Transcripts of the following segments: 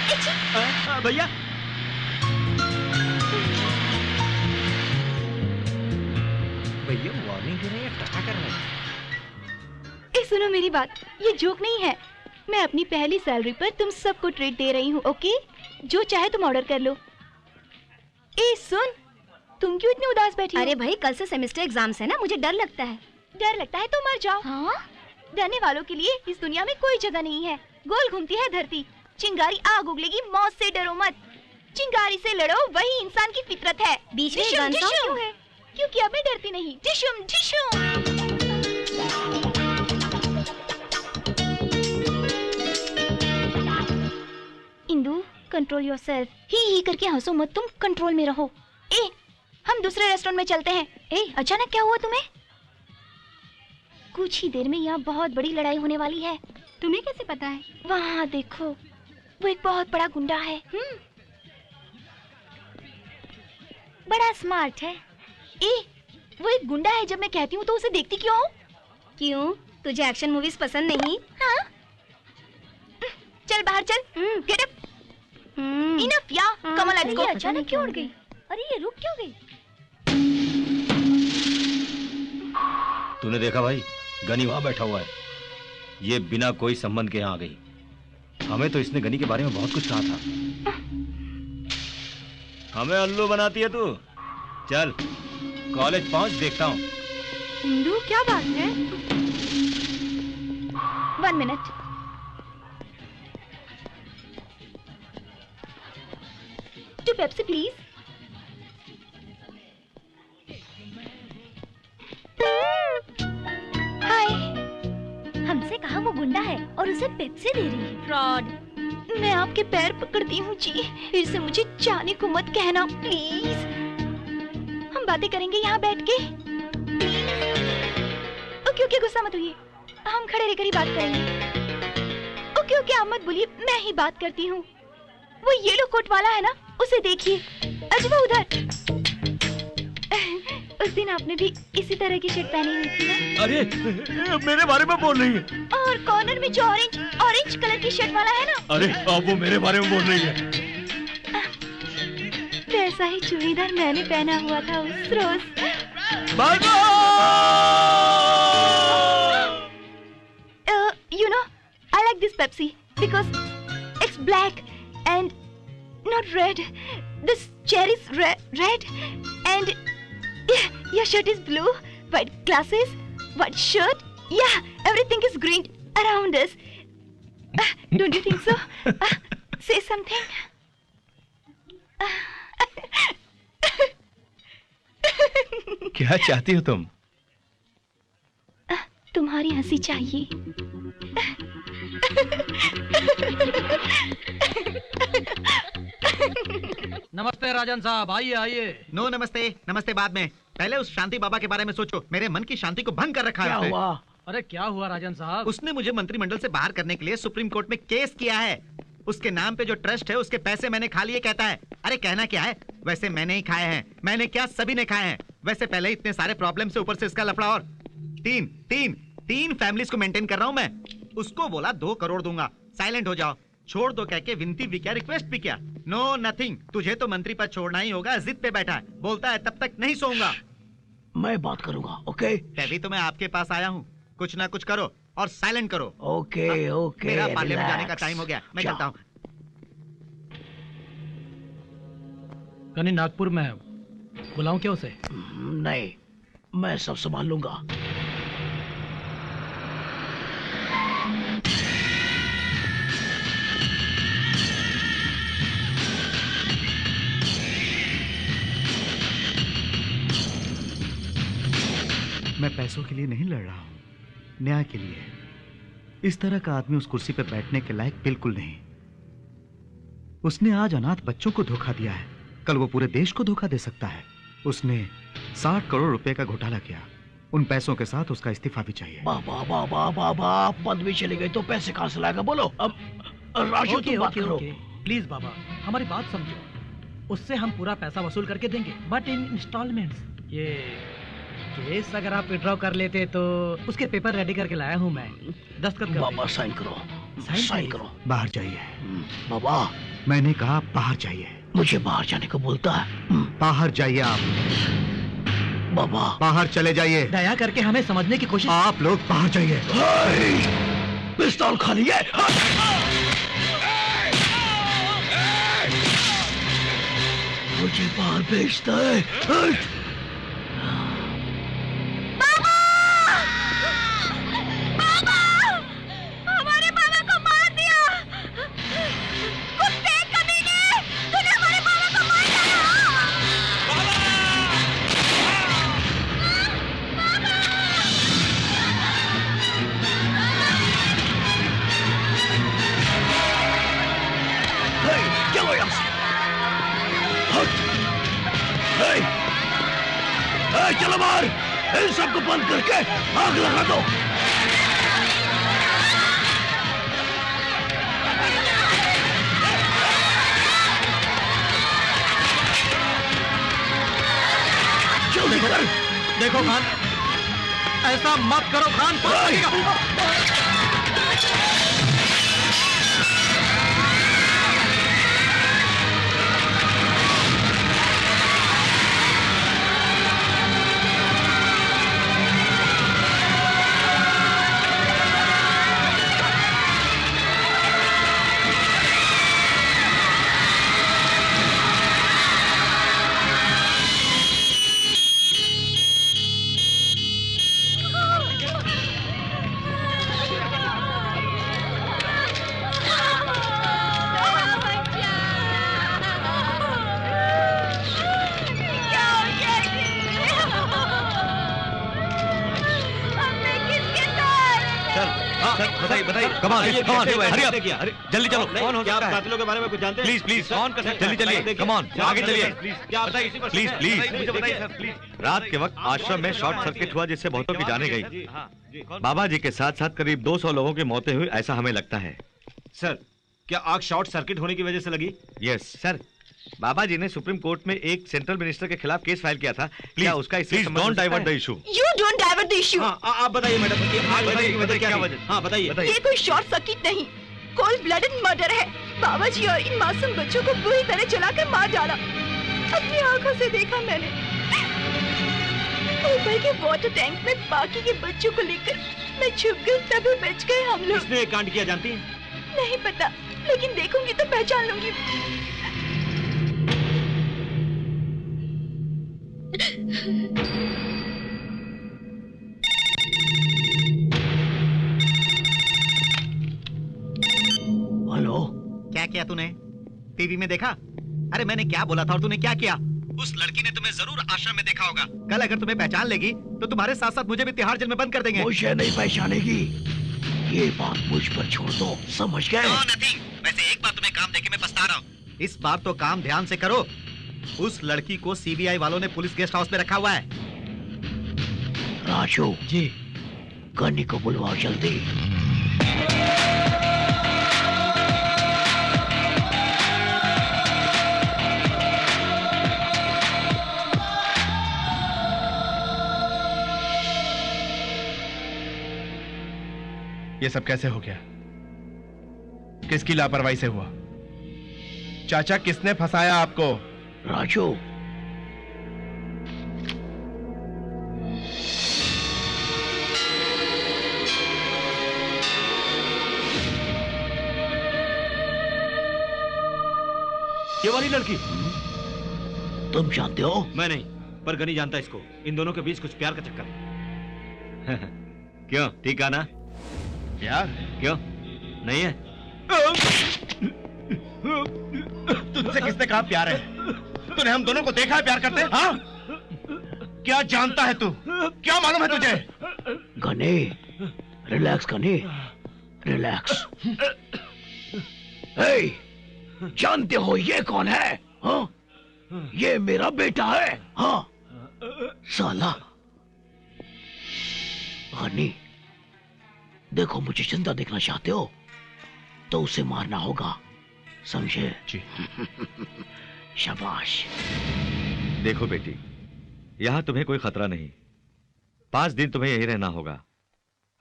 भैया भैया वार्निंग दे रहे हैं, क्या कर रहे हैं? सुनो मेरी बात, ये जोक नहीं है। मैं अपनी पहली सैलरी पर तुम सबको ट्रीट दे रही हूँ, ओके? जो चाहे तुम ऑर्डर कर लो। ए सुन, तुम क्यों इतनी उदास बैठी हो? अरे भाई कल से सेमेस्टर एग्जाम्स है ना, मुझे डर लगता है। डर लगता है तो मर जाओ। हाँ? डरने वालों के लिए इस दुनिया में कोई जगह नहीं है। गोल घूमती है धरती, चिंगारी आग उगलेगी, मौत से डरो मत। चिंगारी से लड़ो, वही इंसान की फितरत है। बीच में डिशुम क्यों है? क्योंकि अब मैं डरती नहीं। डिशुम डिशुम। Indu, control yourself. ही करके हंसो मत, तुम कंट्रोल में रहो। ए, हम दूसरे रेस्टोरेंट में चलते हैं। ए, अचानक क्या हुआ तुम्हें? कुछ ही देर में यहाँ बहुत बड़ी लड़ाई होने वाली है। तुम्हें कैसे पता है? वहाँ देखो, वो एक बहुत बड़ा गुंडा है। बड़ा स्मार्ट है। ए, वो एक गुंडा है। जब मैं कहती हूँ तो उसे देखती क्यों? क्यों? तुझे एक्शन मूवीज पसंद नहीं? हाँ? चल बाहर चल। Get up. इनफ या कम ऑन लेट्स गो। अचानक क्यों उड़ गई? अरे ये रुक क्यों गई? तूने देखा भाई, गनी वहां बैठा हुआ है। ये बिना कोई संबंध के यहाँ आ गई। हमें तो इसने गनी के बारे में बहुत कुछ कहा था। हमें अल्लू बनाती है तू। चल कॉलेज पहुंच, देखता हूँ। इंदु, क्या बात है? 1 minute. Two Pepsi please. Hi. हमसे कहा वो गुंडा है और उसे पेप्सी दे रही है। फ्रॉड। मैं आपके पैर पकड़ती हूँ जी, फिर से मुझे जाने को मत कहना प्लीज। हम बातें करेंगे यहाँ बैठ के। ओके ओके, गुस्सा मत होइए, हम खड़े रहकर ही बात करेंगे। ओके ओके, आप मत बोलिए, मैं ही बात करती हूँ। वो येलो कोट वाला है ना, उसे देखिए। अजय उधर। उस दिन आपने भी इसी तरह की शर्ट पहनी हुई थी ना? अरे मेरे बारे में बोल रही है। और कॉर्नर में जो ऑरेंज कलर की शर्ट वाला है ना? अरे अब वो मेरे बारे में बोल रही है। वैसा ही चूड़ीदार मैंने पहना हुआ था उस रोज। You know, I like this Pepsi because it's black and not red. This chair is red and your shirt is blue. White glasses, white shirt. Yeah, everything is green around us. Don't you think so? Say something. क्या चाहती हो तुम? तुम्हारी हंसी चाहिए। नमस्ते राजन साहब, आइए आइए। नो नमस्ते, नमस्ते बाद में। पहले उस शांति बाबा के बारे में सोचो। मेरे मन की शांति को भंग कर रखा है। क्या हुआ? अरे क्या हुआ राजन साहब? उसने मुझे मंत्रिमंडल से बाहर करने के लिए सुप्रीम कोर्ट में केस किया है। उसके नाम पे जो ट्रस्ट है उसके पैसे मैंने खा लिए कहता है। अरे कहना क्या है, वैसे मैंने ही खाए हैं। मैंने क्या, सभी ने खाए हैं। वैसे पहले इतने सारे प्रॉब्लम से ऊपर से इसका लफड़ा और तीन फैमिलीज को मेंटेन कर रहा हूं मैं। उसको बोला 2 करोड़ दूंगा, साइलेंट हो जाओ, छोड़ दो कह के विनती भी क्या, रिक्वेस्ट भी क्या। No nothing. तुझे तो मंत्री पद छोड़ना ही होगा। जिद पे बैठा है, बोलता है तब तक नहीं सोऊंगा। मैं बात करूंगा, ओके? तभी तो मैं आपके पास आया हूँ। कुछ ना कुछ करो और साइलेंट करो। ओके ओके, मेरा पार्लियामेंट जाने का टाइम हो गया, मैं चलता हूँ। कनी नागपुर में बुलाऊं क्या उसे? नहीं, मैं सब संभाल लूंगा। मैं पैसों के लिए नहीं लड़ रहा हूं, न्याय के लिए। इस तरह का आदमी उस कुर्सी पर बैठने के लायक बिल्कुल नहीं। उसने आज अनाथ बच्चों को धोखा दिया है, कल वो पूरे देश को धोखा दे सकता है। उसने 60 करोड़ रुपए का घोटाला किया। उन पैसों के साथ उसका इस्तीफा भी चाहिए। बाबा बाबा बाबा, पद भी चली गई तो पैसे कहां से लाएगा? बोलो। अब राजू तुम बात करो। प्लीज बाबा, हमारी बात समझो। उससे हम पूरा पैसा वसूल करके देंगे, बट इन इंस्टॉलमेंट्स। ये केस अगर आप विड्रॉ कर लेते तो उसके पेपर रेडी करके लाया हूँ मैं। दस्तखत कर बाबा साइन करो। साइन करो। बाहर जाइए। बाबा मैंने कहा बाहर जाइए। मुझे बाहर जाने को बोलता है। बाहर जाइए आप। बाबा बाहर चले जाइए। दया करके हमें समझने की कोशिश। आप लोग बाहर जाइए। पिस्तौल खाली है। मुझे बाहर भेजता है। हमारे बाबा को मार दिया। कुत्ते कमीने, तूने हमारे बाबा को मार डाला। चलो यहाँ से। चलो बाहर। इन सबको बंद करके आग लगा दो। जल्दी कर। देखो खान, ऐसा मत करो खान। बताइए, कमान, जल्दी चलो। कौन हो सकता है? कातिलों के बारे में कुछ जानते हैं? प्लीज, कौन कर सकता है? जल्दी चलिए, कमान, आगे चलिए। Please, please. रात के वक्त आश्रम में शॉर्ट सर्किट हुआ जिससे बहुतों की जाने गई। बाबा जी के साथ साथ करीब 200 लोगों की मौतें हुई, ऐसा हमें लगता है। सर, क्या आग शॉर्ट सर्किट होने की वजह से लगी? Yes sir. बाबा जी ने सुप्रीम कोर्ट में एक सेंट्रल मिनिस्टर के खिलाफ केस फाइल किया था। क्या उसका इससे संबंध? Don't divert the issue. You don't divert the issue. आप बताइए मैडम, आग लगने की वजह क्या थी? हाँ बताइए। ये कोई शॉर्ट सर्किट नहीं, कोल्ड ब्लडेड मर्डर है। बाबा जी और इन मासूम बच्चों को बुरी तरह जलाकर मार डाला। अपनी आंखों से देखा मैंने। ऊपर के वाटर टैंक में बाकी के बच्चों को लेकर मैं छुप गई, तभी बच गए हम लोग। किसने ये कांड किया जानती हैं? नहीं पता, लेकिन देखूंगी तो पहचान लूंगी। हेलो। क्या किया तूने? टीवी में देखा? अरे मैंने क्या बोला था और तूने क्या किया? उस लड़की ने तुम्हें जरूर आश्रम में देखा होगा। कल अगर तुम्हें पहचान लेगी तो तुम्हारे साथ साथ मुझे भी तिहाड़ जेल में बंद कर देंगे। मुझे नहीं पहचानेगी। ये बात मुझ पर छोड़ दो, समझ गए? नथिंग। वैसे एक बार तुम्हें काम देके मैं पछता रहा हूँ। इस बार तो काम ध्यान से करो। उस लड़की को सीबीआई वालों ने पुलिस गेस्ट हाउस में रखा हुआ है। राजू जी, गन्नी को बुलवाओ जल्दी। ये सब कैसे हो गया? किसकी लापरवाही से हुआ? चाचा, किसने फंसाया आपको? राजू, ये वाली लड़की? तुम जानते हो? मैं नहीं, पर गनी जानता इसको। इन दोनों के बीच कुछ प्यार का चक्कर है। क्यों, ठीक है ना? प्यार? क्यों नहीं है? तुझसे किसने कहा प्यार है? तूने हम दोनों को देखा है प्यार करते? हाँ? क्या जानता है तू? क्या मालूम है तुझे? Ghani, relax Ghani, relax. जानते हो ये कौन है? हाँ? ये मेरा बेटा है। हाँ? साला। गनी, देखो, मुझे जिंदा देखना चाहते हो तो उसे मारना होगा, समझे? जी। शाबाश। देखो बेटी, यहाँ तुम्हें कोई खतरा नहीं। 5 दिन तुम्हें यहीं रहना होगा।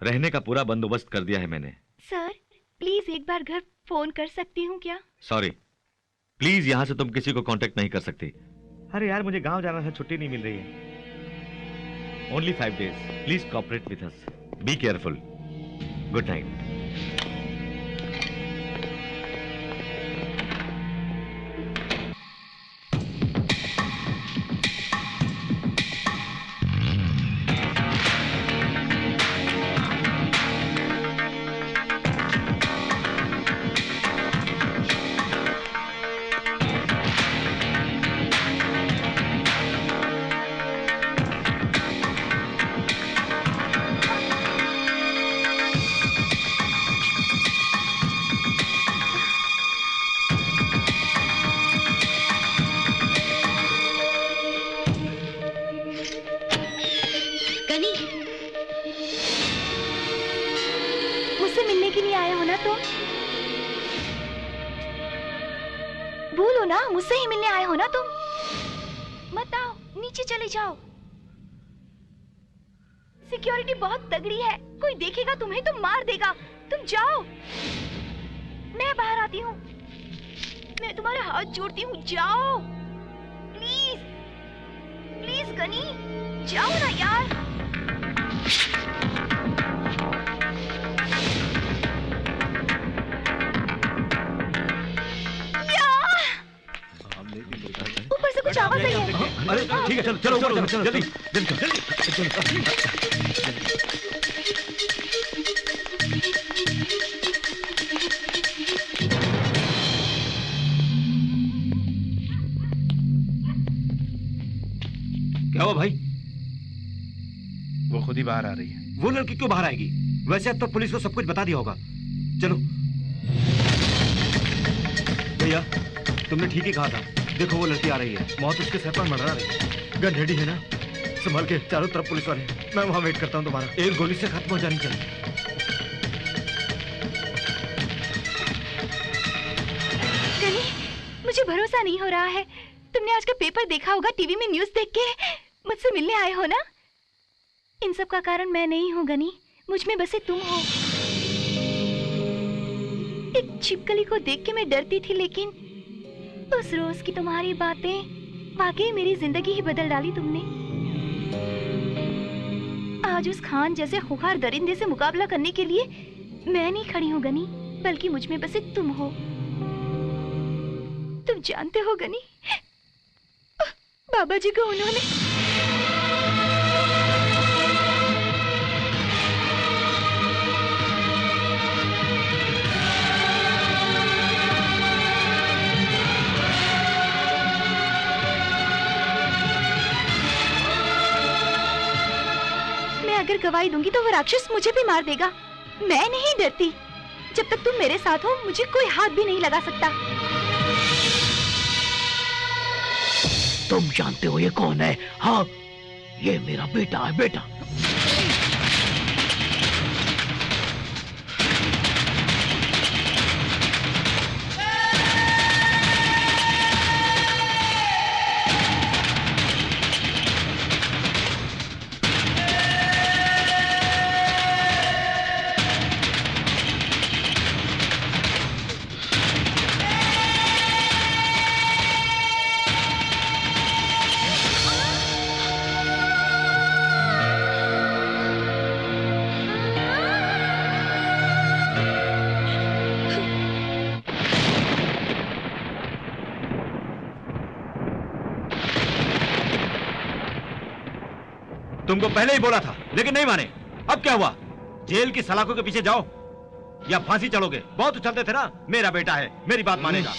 रहने का पूरा बंदोबस्त कर दिया है मैंने। सर, प्लीज एक बार घर फोन कर सकती हूँ क्या? सॉरी, प्लीज यहाँ से तुम किसी को कांटेक्ट नहीं कर सकती। अरे यार मुझे गांव जाना था, छुट्टी नहीं मिल रही है। Only 5 days. Please cooperate with us. Be careful. Good night. मुझसे मिलने के लिए आए हो ना तुम? बोलो ना, मुझसे ही मिलने आए हो ना तुम? मत आओ, नीचे चले जाओ। सिक्योरिटी बहुत तगड़ी है, कोई देखेगा तुम्हें तो मार देगा। तुम जाओ, मैं बाहर आती हूँ। मैं तुम्हारे हाथ जोड़ती हूँ, जाओ प्लीज प्लीज गनी, जाओ ना यार। ऊपर से कुछ आवाज आई है। अरे ठीक है, चलो चलो चलो चलो जल्दी जल्दी क्या हुआ भाई? वो खुद ही बाहर आ रही है। वो लड़की क्यों बाहर आएगी? वैसे अब तो पुलिस को सब कुछ बता दिया होगा। चलो भैया, तुमने ठीक ही कहा था। देखो वो लड़की आ रही है, मौत उसके सर पर मंडरा रही है। गन रेडी है ना? संभाल के, चारों तरफ पुलिस वाले। मैं वहां वेट करता हूँ तुम्हारा। एक गोली से खत्म हो जानी चाहिए। गनी, मुझे भरोसा नहीं हो रहा है। तुमने आज का पेपर देखा होगा, टीवी में न्यूज़ देख के मुझसे मिलने आए हो ना? इन सब का कारण मैं नहीं हूँ गनी, मुझ में बसे तुम हो। एक छिपकली को देख के मैं डरती थी, लेकिन उस रोज की तुम्हारी बातें वाकई मेरी जिंदगी ही बदल डाली तुमने। आज उस खान जैसे खुखार दरिंदे से मुकाबला करने के लिए मैं नहीं खड़ी हूँ गनी, बल्कि मुझ में बसे तुम हो। तुम जानते हो गनी, बाबा जी को उन्होंने अगर गवाही दूंगी तो वो राक्षस मुझे भी मार देगा। मैं नहीं डरती। जब तक तुम मेरे साथ हो, मुझे कोई हाथ भी नहीं लगा सकता। तुम जानते हो ये कौन है? हाँ, ये मेरा बेटा है। बेटा, तुमको पहले ही बोला था, लेकिन नहीं माने। अब क्या हुआ? जेल की सलाखों के पीछे जाओ या फांसी चढ़ोगे? बहुत उछलते थे ना, मेरा बेटा है, मेरी बात मानेगा।